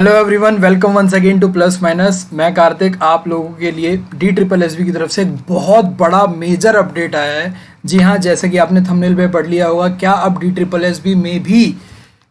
Hello everyone, welcome once again to plus minus. मैं कार्तिक आप लोगों के लिए DSSB की तरफ से एक बहुत बड़ा मेजर अपडेट आया है। जी हाँ, जैसे कि आपने थंबनेल पे पढ़ लिया होगा, क्या अब DSSB में भी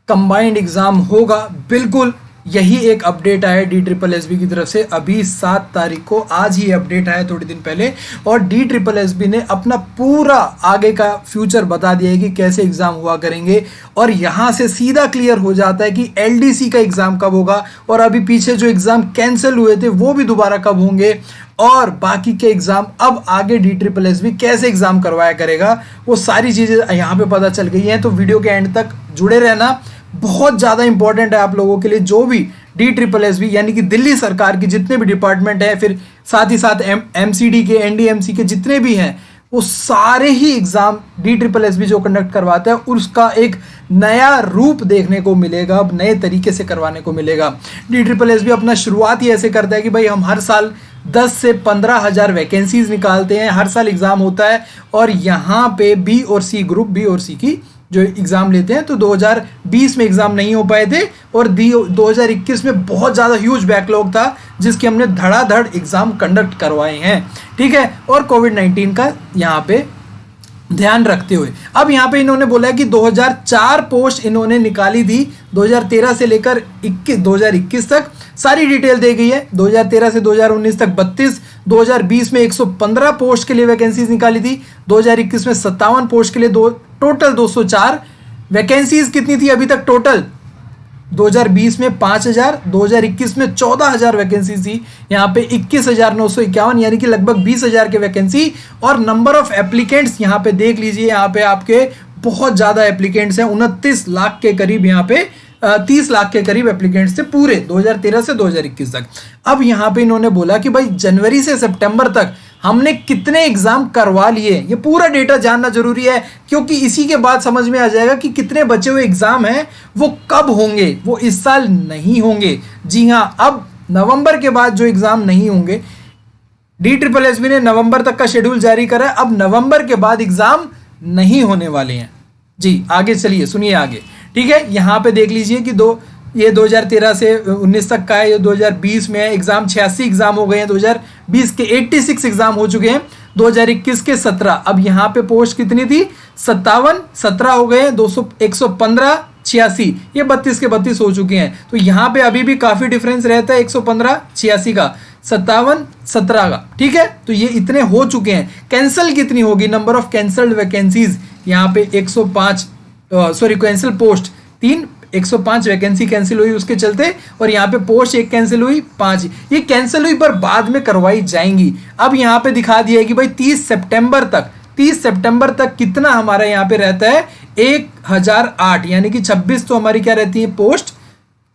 कंबाइंड एग्जाम होगा। बिल्कुल यही एक अपडेट आया DSSB की तरफ से अभी 7 तारीख को। आज ही अपडेट आया थोड़ी दिन पहले, और DSSB ने अपना पूरा आगे का फ्यूचर बता दिया है कि कैसे एग्जाम हुआ करेंगे। और यहाँ से सीधा क्लियर हो जाता है कि LDC का एग्जाम कब होगा, और अभी पीछे जो एग्जाम कैंसिल हुए थे वो भी दोबारा कब होंगे, और बाकी के एग्जाम अब आगे DSSB कैसे एग्जाम करवाया करेगा, वो सारी चीजें यहाँ पे पता चल गई हैं। तो वीडियो के एंड तक जुड़े रहना, बहुत ज़्यादा इंपॉर्टेंट है आप लोगों के लिए। जो भी DSSB यानी कि दिल्ली सरकार की जितने भी डिपार्टमेंट हैं, फिर साथ ही साथ MCD के, NDMC के जितने भी हैं, वो सारे ही एग्जाम DSSB जो कंडक्ट करवाता है उसका एक नया रूप देखने को मिलेगा, अब नए तरीके से करवाने को मिलेगा। DSSB अपना शुरुआत ही ऐसे करता है कि भाई हम हर साल 10 से 15 हज़ार वैकेंसीज निकालते हैं, हर साल एग्जाम होता है। और यहाँ पे B और C ग्रुप, B और C की जो एग्जाम लेते हैं, तो 2020 में एग्जाम नहीं हो पाए थे, और 2021 में बहुत ज़्यादा ह्यूज बैकलॉग था जिसके हमने धड़ाधड़ एग्जाम कंडक्ट करवाए हैं। ठीक है, और कोविड-19 का यहाँ पे ध्यान रखते हुए अब यहाँ पे इन्होंने बोला है कि 2004 पोस्ट इन्होंने निकाली थी, 2013 से लेकर 2021 तक सारी डिटेल दी गई है। 2013 से 2019 तक 32, 2020 में 115 पोस्ट के लिए वैकेंसीज निकाली थी, 2021 में 57 पोस्ट के लिए टोटल 204 वैकेंसीज कितनी थी अभी तक टोटल। 2020 में 5000, 2021 में 14000 वैकेंसी थी, यहाँ पे 21951 यानी कि लगभग 20000 के वैकेंसी। और नंबर ऑफ एप्लीकेंट्स यहाँ पे देख लीजिए, यहाँ पे आपके बहुत ज़्यादा एप्लीकेंट्स हैं, 29 लाख के करीब, यहाँ पे 30 लाख के करीब एप्लीकेंट्स थे पूरे 2013 से 2021 तक। अब यहाँ पे इन्होंने बोला कि भाई जनवरी से सितंबर तक हमने कितने एग्जाम करवा लिए, ये पूरा डेटा जानना जरूरी है, क्योंकि इसी के बाद समझ में आ जाएगा कि कितने बचे हुए एग्जाम हैं वो कब होंगे, वो इस साल नहीं होंगे। जी हाँ, अब नवंबर के बाद जो एग्जाम नहीं होंगे, DSSB ने नवंबर तक का शेड्यूल जारी करा है, अब नवंबर के बाद एग्जाम नहीं होने वाले हैं। जी आगे चलिए, सुनिए आगे। ठीक है, यहाँ पे देख लीजिए कि ये 2013 से 19 तक का है, ये 2020 में है। एग्जाम 86 एग्जाम हो गए हैं, 2020 के 86 एग्जाम हो चुके हैं, 2021 के 17। अब यहाँ पे पोस्ट कितनी थी, 57, 17 हो गए हैं, 200, 115, 86, ये 32 के 32 हो चुके हैं। तो यहाँ पे अभी भी काफी डिफरेंस रहता है, 115, 86 का, 57, 17 का। ठीक है, तो ये इतने हो चुके हैं। कैंसिल कितनी होगी, नंबर ऑफ कैंसल्ड वैकेंसीज यहाँ पे 105, कैंसिल पोस्ट 3, 105 वैकेंसी कैंसिल हुई उसके चलते, और यहाँ पे पोस्ट 1 कैंसिल हुई, 5 ये कैंसिल हुई पर बाद में करवाई जाएंगी। अब यहाँ पे दिखा दिया है कि भाई 30 सितंबर तक कितना हमारा यहाँ पे रहता है, 1008 यानी कि 26 तो हमारी क्या रहती है पोस्ट,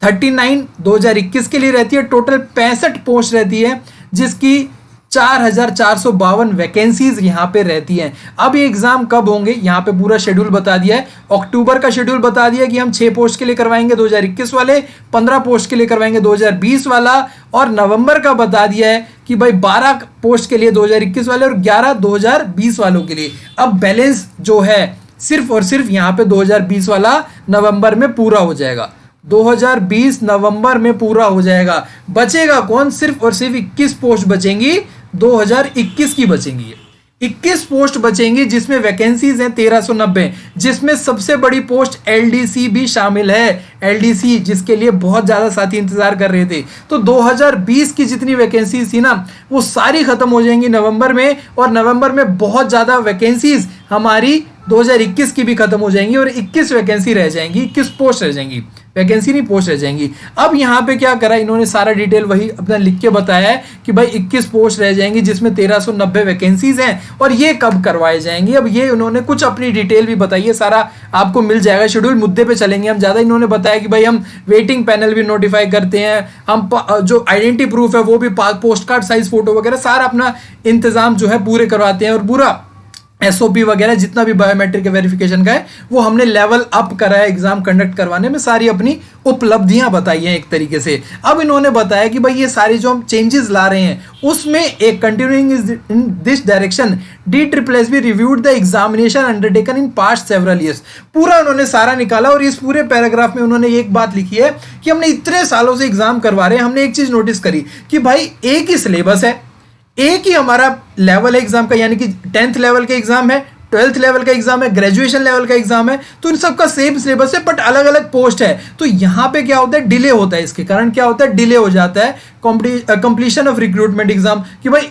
39 2021 के लिए रहती है, टोटल 65 पोस्ट रहती है, जिसकी 4452 वैकेंसीज यहाँ पे रहती हैं। अब ये एग्जाम कब होंगे, यहाँ पे पूरा शेड्यूल बता दिया है। अक्टूबर का शेड्यूल बता दिया कि हम 6 पोस्ट के लिए करवाएंगे 2021 वाले, 15 पोस्ट के लिए करवाएंगे 2020 वाला, और नवंबर का बता दिया है कि भाई 12 पोस्ट के लिए 2021 वाले और 11 2020 वालों के लिए। अब बैलेंस जो है सिर्फ और सिर्फ यहाँ पे 2020 वाला नवंबर में पूरा हो जाएगा, 2020 नवंबर में पूरा हो जाएगा। बचेगा कौन, सिर्फ और सिर्फ 21 पोस्ट बचेंगी, 2021 की बचेंगी, 21 पोस्ट बचेंगी, जिसमें वैकेंसीज हैं 1390, जिसमें सबसे बड़ी पोस्ट LDC भी शामिल है। LDC जिसके लिए बहुत ज्यादा साथी इंतजार कर रहे थे। तो 2020 की जितनी वैकेंसीज थी ना, वो सारी खत्म हो जाएंगी नवंबर में, और नवंबर में बहुत ज्यादा वैकेंसीज हमारी 2021 की भी खत्म हो जाएंगी, और 21 वैकेंसी रह जाएंगी, 21 पोस्ट रह जाएंगी, वैकेंसी नहीं पोस्ट रह जाएंगी। अब यहाँ पे क्या करा इन्होंने, सारा डिटेल वही अपना लिख के बताया है कि भाई 21 पोस्ट रह जाएंगी, जिसमें 1390 वैकेंसीज हैं, और ये कब करवाए जाएंगे। अब ये उन्होंने कुछ अपनी डिटेल भी बताई है, सारा आपको मिल जाएगा। शेड्यूल मुद्दे पे चलेंगे हम ज्यादा। इन्होंने बताया कि भाई हम वेटिंग पैनल भी नोटिफाई करते हैं, हम जो आइडेंटिटी प्रूफ है वो भी, पोस्ट कार्ड साइज फोटो वगैरह सारा अपना इंतजाम जो है पूरे करवाते हैं, और पूरा एसओपी वगैरह जितना भी बायोमेट्रिक वेरिफिकेशन का है वो हमने लेवल अप करा है एग्जाम कंडक्ट करवाने में, सारी अपनी उपलब्धियां बताई हैं एक तरीके से। अब इन्होंने बताया कि भाई ये सारी जो हम चेंजेस ला रहे हैं उसमें एक continuing in this direction DSSB reviewed the examination undertaken in past several years. पूरा उन्होंने सारा निकाला और इस पूरे पैराग्राफ में उन्होंने एक बात लिखी है कि हमने इतने सालों से एग्जाम करवा रहे हैं, हमने एक चीज नोटिस करी कि भाई एक ही सिलेबस है, एक ही हमारा लेवल है एग्जाम का, यानी कि 10th लेवल का एग्जाम है, 12th लेवल का एग्जाम है, ग्रेजुएशन लेवल का एग्जाम है, तो इन सब का सेम सिलेबस है बट अलग अलग पोस्ट है। तो यहां पे क्या होता है, डिले होता है। इसके कारण क्या होता है, डिले हो जाता है कंप्लीशन ऑफ रिक्रूटमेंट एग्जाम, कि भाई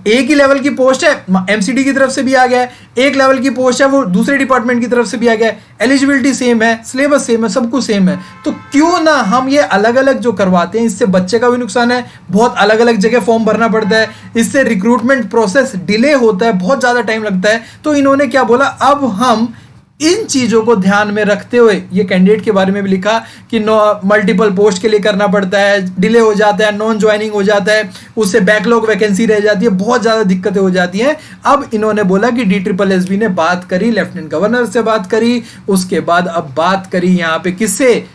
एक ही लेवल की पोस्ट है, एमसीडी की तरफ से भी आ गया है, एक लेवल की पोस्ट है वो दूसरे डिपार्टमेंट की तरफ से भी आ गया है, एलिजिबिलिटी सेम है, सिलेबस सेम है, सब कुछ सेम है। तो क्यों ना हम ये अलग अलग जो करवाते हैं, इससे बच्चे का भी नुकसान है, बहुत अलग अलग जगह फॉर्म भरना पड़ता है, इससे रिक्रूटमेंट प्रोसेस डिले होता है, बहुत ज़्यादा टाइम लगता है। तो इन्होंने क्या बोला, अब हम इन चीजों को ध्यान में रखते हुए, ये कैंडिडेट के बारे में भी लिखा कि मल्टीपल पोस्ट के लिए करना पड़ता है, डिले हो जाता है, नॉन ज्वाइनिंग हो जाता है, उससे बैकलॉग वैकेंसी रह जाती है, बहुत ज्यादा दिक्कतें हो जाती हैं। अब इन्होंने बोला कि DSSB ने बात करी, लेफ्टिनेंट गवर्नर से बात करी, उसके बाद अब बात करी यहाँ पे किससे,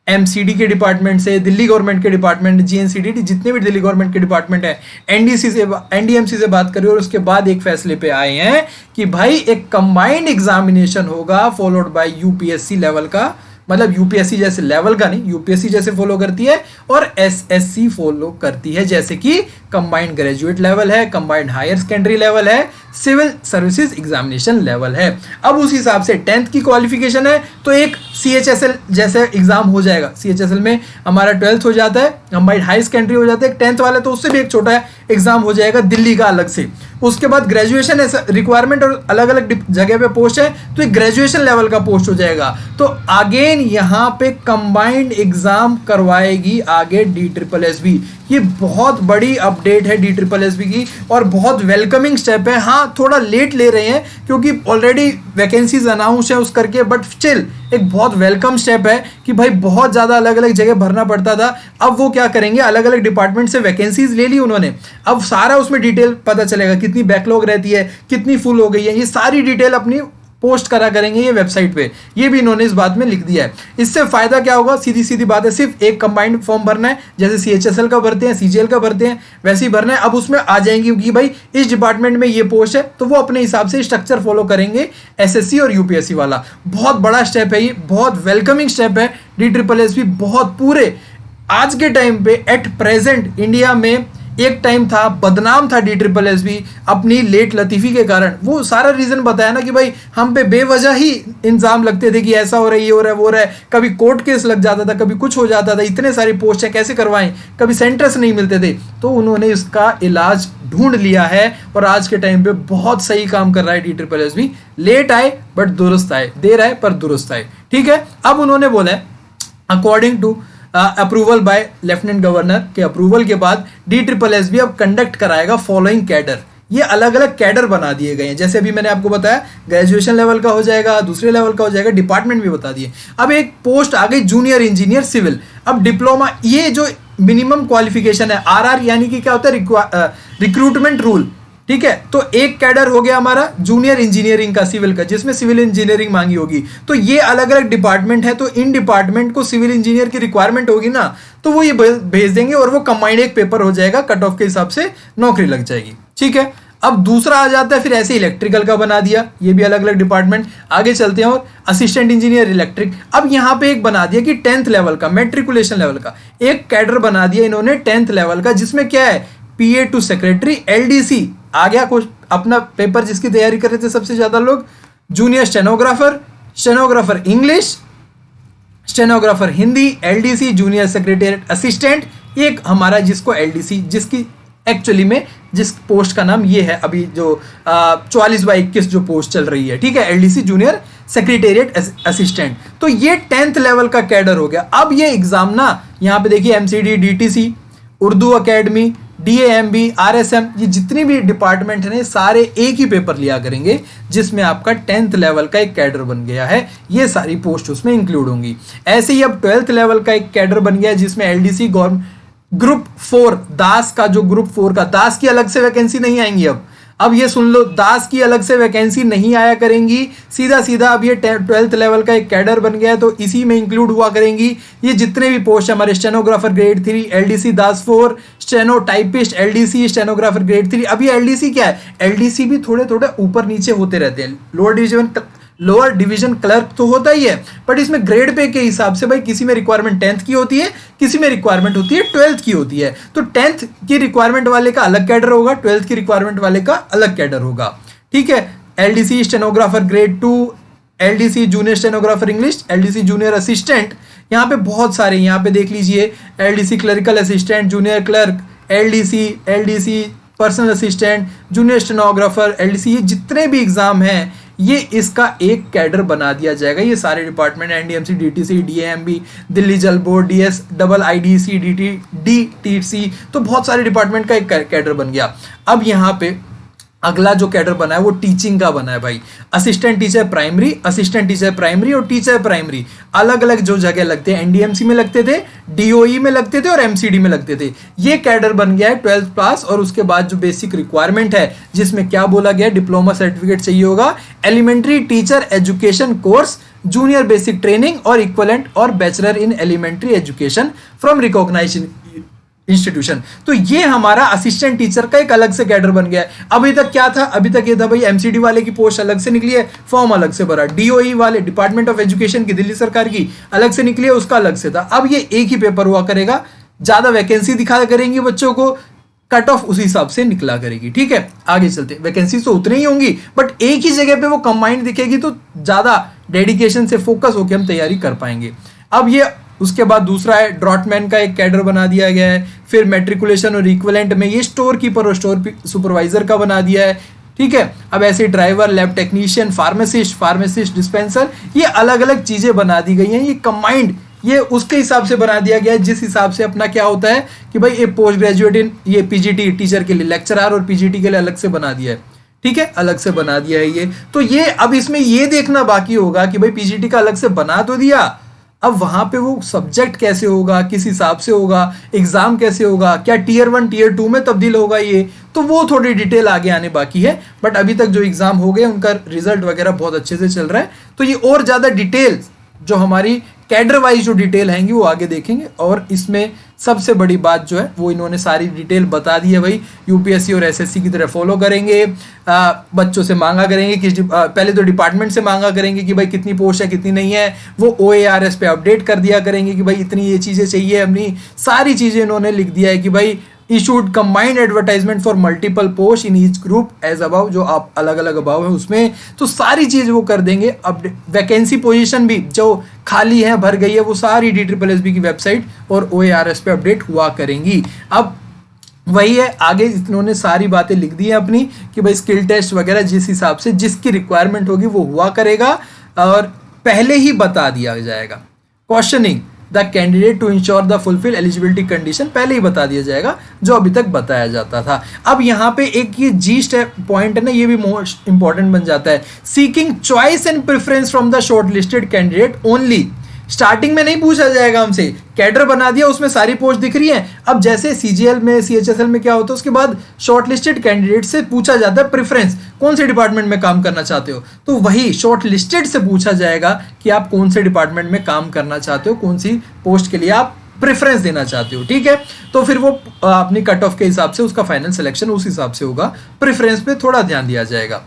एमसीडी के डिपार्टमेंट से, दिल्ली गवर्नमेंट के डिपार्टमेंट, जीएनसीडी, जितने भी दिल्ली गवर्नमेंट के डिपार्टमेंट है, एनडीएमसी से बात करी और उसके बाद एक फैसले पे आए हैं कि भाई एक कंबाइंड एग्जामिनेशन होगा फॉलोड बाय यूपीएससी लेवल का, मतलब यूपीएससी जैसे लेवल का नहीं, यूपीएससी जैसे फॉलो करती है और एसएससी फॉलो करती है, जैसे कि कंबाइंड ग्रेजुएट लेवल है, कंबाइंड हायर सेकेंडरी लेवल है, सिविल सर्विसेज एग्जामिनेशन लेवल है। अब उस हिसाब से 10th की क्वालिफिकेशन है तो एक CHSL जैसे एग्जाम हो जाएगा, CHSL में हमारा 12th हो जाता है, कंबाइंड हाई सेकेंडरी हो जाता है, 10th वाले तो उससे भी एक छोटा एग्जाम हो जाएगा दिल्ली का अलग से। उसके बाद ग्रेजुएशन रिक्वायरमेंट और अलग अलग जगह पे पोस्ट है तो एक ग्रेजुएशन लेवल का पोस्ट हो जाएगा। तो अगेन यहाँ पे कंबाइंड एग्जाम करवाएगी आगे DSSB। ये बहुत बड़ी अपडेट है DSSB की और बहुत वेलकमिंग स्टेप है। हाँ, थोड़ा लेट ले रहे हैं क्योंकि ऑलरेडी वैकेंसीज अनाउंस है उस करके, बट स्टिल एक बहुत वेलकम स्टेप है कि भाई बहुत ज़्यादा अलग अलग जगह भरना पड़ता था, अब वो क्या करेंगे, अलग अलग डिपार्टमेंट से वैकेंसीज ले ली उन्होंने, अब सारा उसमें डिटेल पता चलेगा, कितनी बैकलॉग रहती है, कितनी फुल हो गई है, ये सारी डिटेल अपनी पोस्ट करा करेंगे ये वेबसाइट पे। ये भी इन्होंने इस बात में लिख दिया है। इससे फायदा क्या होगा, सीधी सीधी बात है, सिर्फ एक कंबाइंड फॉर्म भरना है, जैसे CHSL का भरते हैं, CGL का भरते हैं, वैसे ही भरना है। अब उसमें आ जाएंगी कि भाई इस डिपार्टमेंट में ये पोस्ट है तो वो अपने हिसाब से स्ट्रक्चर फॉलो करेंगे, SSC और UPSC वाला। बहुत बड़ा स्टेप है ये, बहुत वेलकमिंग स्टेप है। DSSB बहुत पूरे आज के टाइम पे एट प्रेजेंट इंडिया में, एक टाइम था बदनाम था DSSB अपनी लेट लतीफ़ी के कारण। वो सारा रीजन बताया ना कि भाई हम पे बेवजह ही इंजाम लगते थे कि ऐसा हो रहा है, ये हो रहा है, वो हो रहा है, कभी कोर्ट केस लग जाता था, कभी कुछ हो जाता था, इतने सारी पोस्ट है कैसे करवाएं, कभी सेंटर्स नहीं मिलते थे। तो उन्होंने इसका इलाज ढूंढ लिया है और आज के टाइम पे बहुत सही काम कर रहा है DSSB। लेट आए बट दुरुस्त आए, देर आए पर दुरुस्त आए। ठीक है, अब उन्होंने बोला है according to approval by lieutenant governor के अप्रूवल के बाद DSSB अब कंडक्ट कराएगा फॉलोइंग कैडर। ये अलग अलग कैडर बना दिए गए हैं, जैसे अभी मैंने आपको बताया ग्रेजुएशन लेवल का हो जाएगा, दूसरे लेवल का हो जाएगा, डिपार्टमेंट भी बता दिए। अब एक पोस्ट आ गई जूनियर इंजीनियर सिविल, अब डिप्लोमा, ये जो मिनिमम क्वालिफिकेशन है RR यानी कि क्या होता है, रिक्रूटमेंट रूल। ठीक है, तो एक कैडर हो गया हमारा जूनियर इंजीनियरिंग का सिविल का, जिसमें सिविल इंजीनियरिंग मांगी होगी। तो ये अलग अलग डिपार्टमेंट है, तो इन डिपार्टमेंट को सिविल इंजीनियर की रिक्वायरमेंट होगी ना, तो वो ये भेज देंगे और वो कंबाइंड एक पेपर हो जाएगा, कट ऑफ के हिसाब से नौकरी लग जाएगी। ठीक है, अब दूसरा आ जाता है फिर ऐसे इलेक्ट्रिकल का बना दिया, ये भी अलग अलग डिपार्टमेंट। आगे चलते हैं और असिस्टेंट इंजीनियर इलेक्ट्रिक, अब यहाँ पे एक बना दिया कि 10th लेवल का, मैट्रिकुलेशन लेवल का एक कैडर बना दिया इन्होंने 10th लेवल का, जिसमें क्या है PA टू सेक्रेटरी LDC आ गया। कुछ अपना पेपर जिसकी तैयारी कर रहे थे सबसे ज्यादा लोग, junior stenographer, stenographer English, stenographer Hindi, LDC junior secretariat assistant, एक हमारा जिसको LDC, जिसकी एक्चुअली में जिस पोस्ट का नाम ये है अभी जो 44/21 जो पोस्ट चल रही है। ठीक है, LDC जूनियर सेक्रेटेरिएट असिस्टेंट। तो ये 10th लेवल का कैडर हो गया। अब ये एग्जाम ना यहाँ पे देखिए MCD, DTC, Urdu academy, DAMB, RSM, ये जितनी भी डिपार्टमेंट है सारे एक ही पेपर लिया करेंगे, जिसमें आपका 10th लेवल का एक कैडर बन गया है। ये सारी पोस्ट उसमें इंक्लूड होंगी। ऐसे ही अब 12th लेवल का एक कैडर बन गया है, जिसमें LDC ग्रुप 4 दास का, जो ग्रुप 4 का दास की अलग से वैकेंसी नहीं आएंगी। अब अब ये सुन लो, दास की अलग से वैकेंसी नहीं आया करेंगी, सीधा सीधा अब ये 12th लेवल का एक कैडर बन गया है तो इसी में इंक्लूड हुआ करेंगी। ये जितने भी पोस्ट हमारे स्टेनोग्राफर ग्रेड 3, एलडीसी दास 4, steno typist LDC, stenographer grade 3। अब ये एलडीसी क्या है, एलडीसी भी थोड़े थोड़े ऊपर नीचे होते रहते हैं। लोअर डिवीजन क्लर्क तो होता ही है, बट इसमें ग्रेड पे के हिसाब से भाई किसी में रिक्वायरमेंट 10th की होती है, किसी में रिक्वायरमेंट होती है 12th की होती है। तो 10th की रिक्वायरमेंट वाले का अलग कैडर होगा, 12th की रिक्वायरमेंट वाले का अलग कैडर होगा। ठीक है, LDC stenographer grade 2, LDC junior stenographer English, LDC junior assistant, यहाँ पे बहुत सारे, यहाँ पे देख लीजिए LDC clerical assistant, junior clerk, LDC personal assistant, junior stenographer, LDC, ये जितने भी एग्जाम हैं ये इसका एक कैडर बना दिया जाएगा। ये सारे department, NDMC, DTC, DMB, Delhi Jal board, DS double IDC, DTC, तो बहुत सारे डिपार्टमेंट का एक कैडर बन गया। अब यहाँ पे अगला जो कैडर बना है वो टीचिंग का बना है भाई। Assistant teacher primary, assistant teacher primary और टीचर प्राइमरी अलग अलग जो जगह लगते हैं, एनडीएमसी में लगते थे, डीओई में लगते थे और एमसीडी में लगते थे। ये कैडर बन गया है 12th पास। और उसके बाद जो बेसिक रिक्वायरमेंट है जिसमें क्या बोला गया, डिप्लोमा सर्टिफिकेट चाहिए होगा, elementary teacher education course, junior basic training और इक्वलेंट और bachelor in elementary education from recognised institution. तो ये हमारा असिस्टेंट टीचर का एक अलग से कैडर बन गया है। अभी तक क्या था, अभी तक ये था भाई एमसीडी वाले की पोस्ट अलग से निकली है, फॉर्म अलग से भरा, डीओई वाले डिपार्टमेंट ऑफ एजुकेशन की दिल्ली सरकार की अलग से निकली है, उसका अलग से था। अब ये एक ही पेपर हुआ करेगा, ज्यादा वैकेंसी दिखा करेंगे बच्चों को, कट ऑफ उसी हिसाब से निकला करेगी। ठीक है, आगे चलते, वैकेंसी तो उतनी ही होंगी बट एक ही जगह पे वो कंबाइंड दिखेगी तो ज्यादा डेडिकेशन से फोकस होकर हम तैयारी कर पाएंगे। अब ये उसके बाद दूसरा है ड्रॉटमैन का एक कैडर बना दिया गया है। फिर मैट्रिकुलेशन और इक्विवेलेंट में ये स्टोर कीपर और स्टोर सुपरवाइजर का बना दिया है। ठीक है, अब ऐसे driver, lab technician, pharmacist dispenser, ये अलग अलग चीजें बना दी गई हैं। ये कंबाइंड, ये उसके हिसाब से बना दिया गया है जिस हिसाब से अपना क्या होता है कि भाई ये पोस्ट ग्रेजुएट इन, ये पीजीटी टीचर के लिए, लेक्चरर और पीजीटी के लिए अलग से बना दिया है। ठीक है, अलग से बना दिया है ये। तो ये अब इसमें ये देखना बाकी होगा कि भाई पीजीटी का अलग से बना तो दिया, अब वहां पे वो सब्जेक्ट कैसे होगा, किस हिसाब से होगा, एग्जाम कैसे होगा, क्या टीयर 1 टीयर 2 में तब्दील होगा, ये तो वो थोड़ी डिटेल आगे आने बाकी है। बट अभी तक जो एग्जाम हो गए उनका रिजल्ट वगैरह बहुत अच्छे से चल रहा है, तो ये और ज्यादा डिटेल जो हमारी कैडर वाइज जो डिटेल आएंगी वो आगे देखेंगे। और इसमें सबसे बड़ी बात जो है वो इन्होंने सारी डिटेल बता दी है भाई। यूपीएससी और एसएससी की तरह फॉलो करेंगे, बच्चों से मांगा करेंगे कि पहले तो डिपार्टमेंट से मांगा करेंगे कि भाई कितनी पोस्ट है कितनी नहीं है, वो OARS पे अपडेट कर दिया करेंगे कि भाई इतनी ये चीज़ें चाहिए, अपनी सारी चीज़ें इन्होंने लिख दिया है कि भाई issued combined advertisement for multiple post in each group as above, जो आप अलग अलग अबाव है उसमें, तो सारी चीज वो कर देंगे। अब वैकेंसी पोजीशन भी जो खाली है भर गई है वो सारी DSSB की वेबसाइट और OARS पे अपडेट हुआ करेंगी। अब वही है, आगे इन्होंने सारी बातें लिख दी है अपनी कि भाई स्किल टेस्ट वगैरह जिस हिसाब से जिसकी रिक्वायरमेंट होगी वो हुआ करेगा और पहले ही बता दिया जाएगा। Questioning the candidate to ensure the fulfil eligibility condition पहले ही बता दिया जाएगा जो अभी तक बताया जाता था। अब यहाँ पे एक ये जी स्टेप पॉइंट है ना, ये भी मोस्ट इंपॉर्टेंट बन जाता है। Seeking choice and preference from the short listed candidate only. Starting में नहीं पूछा जाएगा हमसे, कैडर बना दिया उसमें सारी पोस्ट दिख रही है। अब जैसे सीजीएल में CHSL में क्या होता है, उसके बाद शॉर्टलिस्टेड कैंडिडेट से पूछा जाता है प्रेफरेंस, कौन से डिपार्टमेंट में काम करना चाहते हो, तो वही शॉर्टलिस्टेड से पूछा जाएगा कि आप कौन से डिपार्टमेंट में काम करना चाहते हो, कौन सी पोस्ट के लिए आप प्रेफरेंस देना चाहते हो। ठीक है, तो फिर वो अपनी कट ऑफ के हिसाब से उसका फाइनल सिलेक्शन उस हिसाब से होगा, प्रेफरेंस पे थोड़ा ध्यान दिया जाएगा।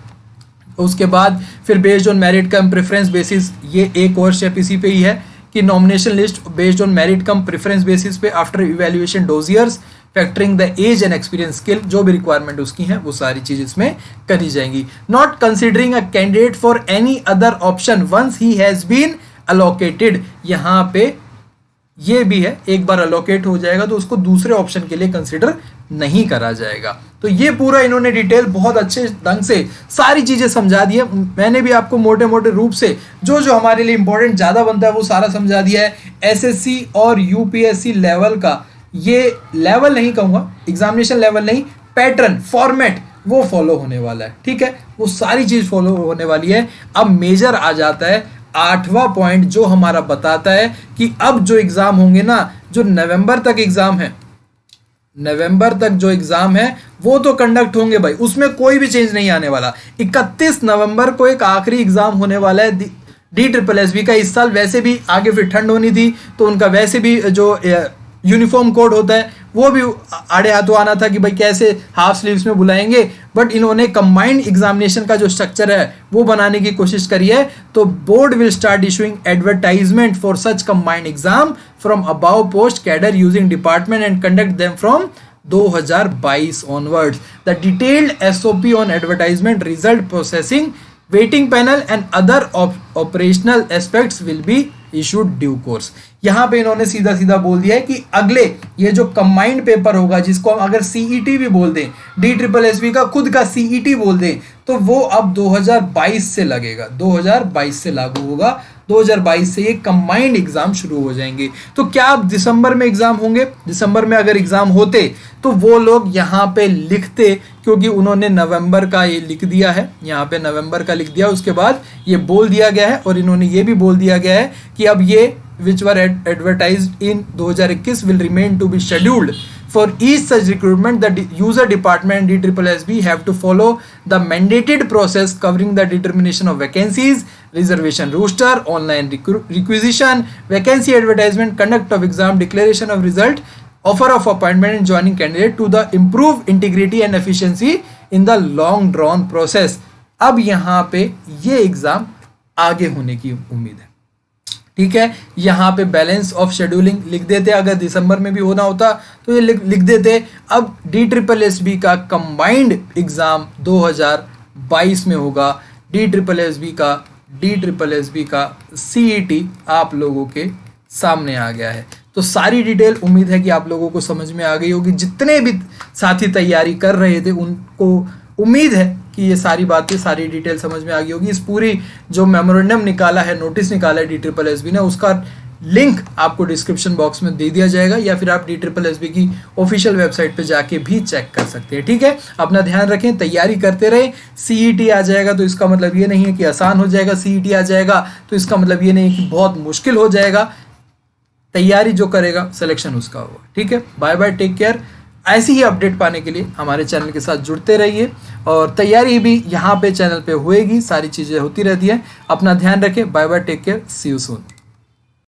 उसके बाद फिर based on merit cum preference basis, ये एक और स्टेप इसी पे ही है कि nomination list based on merit cum preference basis पे after evaluation dossiers factoring the age and experience skill, जो भी रिक्वायरमेंट उसकी है वो सारी चीज इसमें करी जाएंगी। Not considering a candidate for any other option once he has been allocated, यहाँ पे ये भी है, एक बार अलोकेट हो जाएगा तो उसको दूसरे ऑप्शन के लिए कंसिडर नहीं करा जाएगा। तो ये पूरा इन्होंने डिटेल बहुत अच्छे ढंग से सारी चीजें समझा दी है। मैंने भी आपको मोटे मोटे रूप से जो जो हमारे लिए इंपॉर्टेंट ज्यादा बनता है वो सारा समझा दिया है। एसएससी और यूपीएससी लेवल का, ये लेवल नहीं कहूंगा, एग्जामिनेशन लेवल नहीं, पैटर्न फॉर्मेट वो फॉलो होने वाला है। ठीक है, वो सारी चीज फॉलो होने वाली है। अब मेजर आ जाता है 8वां पॉइंट जो हमारा बताता है कि अब जो एग्जाम होंगे ना, जो नवंबर तक एग्जाम है नवंबर तक जो एग्जाम है वो तो कंडक्ट होंगे भाई, उसमें कोई भी चेंज नहीं आने वाला। 31 नवंबर को एक आखिरी एग्जाम होने वाला है DSSB का। इस साल वैसे भी आगे फिर ठंड होनी थी, तो उनका वैसे भी जो यूनिफॉर्म कोड होता है वो भी आड़े हाथों आना था कि भाई कैसे हाफ स्लीव्स में बुलाएंगे, बट इन्होंने कंबाइंड एग्जामिनेशन का जो स्ट्रक्चर है वो बनाने की कोशिश करी है। तो board will start issuing advertisement for such combined exam from above post cadre using department and conduct them from 2022 onwards. The detailed SOP on advertisement, result processing, waiting panel and other operational aspects will be issued due course. यहां पे इन्होंने सीधा सीधा बोल दिया है कि अगले ये जो कंबाइंड पेपर होगा, जिसको हम अगर CET भी बोल दें, DSSB का खुद का CET बोल दें, तो वो अब 2022 से लगेगा, 2022 से लागू होगा। 2022 से ये कंबाइंड एग्जाम शुरू हो जाएंगे। तो क्या अब दिसंबर में एग्जाम होंगे? दिसंबर में अगर एग्जाम होते तो वो लोग यहाँ पे लिखते, क्योंकि उन्होंने नवंबर का ये लिख दिया है, यहाँ पे नवंबर का लिख दिया, उसके बाद ये बोल दिया गया है और इन्होंने ये भी बोल दिया गया है कि अब ये which were advertised in 2021 will remain to be scheduled. For each such recruitment, the user department and DSSB have to follow the mandated process covering the determination of vacancies, reservation roster, online requisition, vacancy advertisement, conduct of exam, declaration of result, offer of appointment and joining candidate to the improve integrity and efficiency in the long drawn process. अब यहाँ पे ये exam आगे होने की उम्मीद है। ठीक है, यहाँ पे बैलेंस ऑफ शेड्यूलिंग लिख देते, अगर दिसंबर में भी होना होता तो ये लिख देते। अब DSSB का कंबाइंड एग्जाम 2022 में होगा। DSSB का CET आप लोगों के सामने आ गया है। तो सारी डिटेल उम्मीद है कि आप लोगों को समझ में आ गई होगी। जितने भी साथी तैयारी कर रहे थे उनको उम्मीद है कि ये सारी बातें, सारी डिटेल समझ में आ गई होगी। इस पूरी जो मेमोरेंडम निकाला है, नोटिस निकाला है DSSB ने, उसका लिंक आपको डिस्क्रिप्शन बॉक्स में दे दिया जाएगा, या फिर आप DSSB की ऑफिशियल वेबसाइट पे जाके भी चेक कर सकते हैं। ठीक है, अपना ध्यान रखें, तैयारी करते रहें। CET आ जाएगा तो इसका मतलब ये नहीं है कि आसान हो जाएगा, CET आ जाएगा तो इसका मतलब ये नहीं है कि बहुत मुश्किल हो जाएगा। तैयारी जो करेगा सिलेक्शन उसका होगा। ठीक है, बाय बाय, टेक केयर। ऐसी ही अपडेट पाने के लिए हमारे चैनल के साथ जुड़ते रहिए, और तैयारी भी यहाँ पे चैनल पे होएगी, सारी चीज़ें होती रहती हैं। अपना ध्यान रखें, bye bye, take care, see you soon.